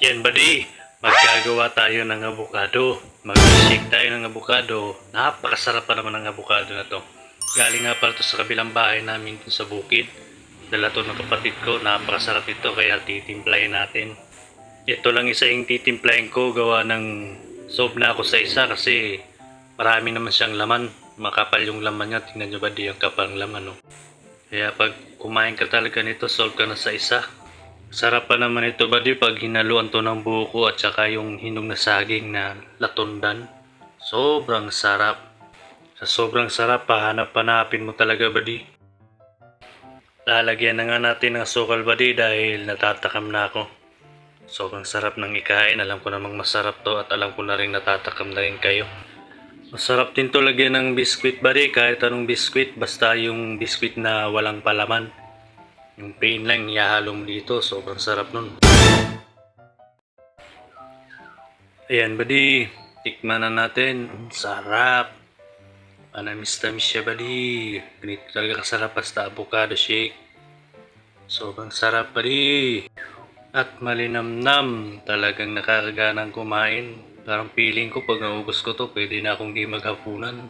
Yan buddy, magkagawa tayo ng avocado. Mag-shake tayo ng avocado. Napakasarap pa naman ng avocado na to. Galing nga pala to sa kabilang bahay namin dun sa bukid. Dala to ng kapatid ko, napakasarap ito kaya titimplahin natin. Ito lang isa yung titimplahin ko, gawa ng sob na ako sa isa kasi marami naman siyang laman. Makapal yung laman niya, tingnan nyo buddy yung kapal ng laman no. Kaya pag kumain ka talaga nito, solve ka na sa isa. Sarap pa naman ito buddy pag hinaluan to ng buko at saka yung hinog na saging na latundan. Sobrang sarap. Sa sobrang sarap, pahanap-hanapin mo talaga buddy. Lalagyan na nga natin ng sukal buddy dahil natatakam na ako. Sobrang sarap ng ikain. Alam ko namang masarap to at alam ko na rin natatakam na rin kayo. Masarap din to lagyan ng biskwit buddy, kahit anong biskwit, basta yung biskwit na walang palaman. Yung plain lang ihahalo mo dito, sobrang sarap nun. Ayan buddy, tikman na natin. Sarap. Manamis-tamis siya buddy. Ganito talaga kasarap basta avocado shake. Sobrang sarap buddy. At malinamnam. Talagang nakakaganang kumain. Parang feeling ko pag naubos ko to, pwede na akong di maghapunan.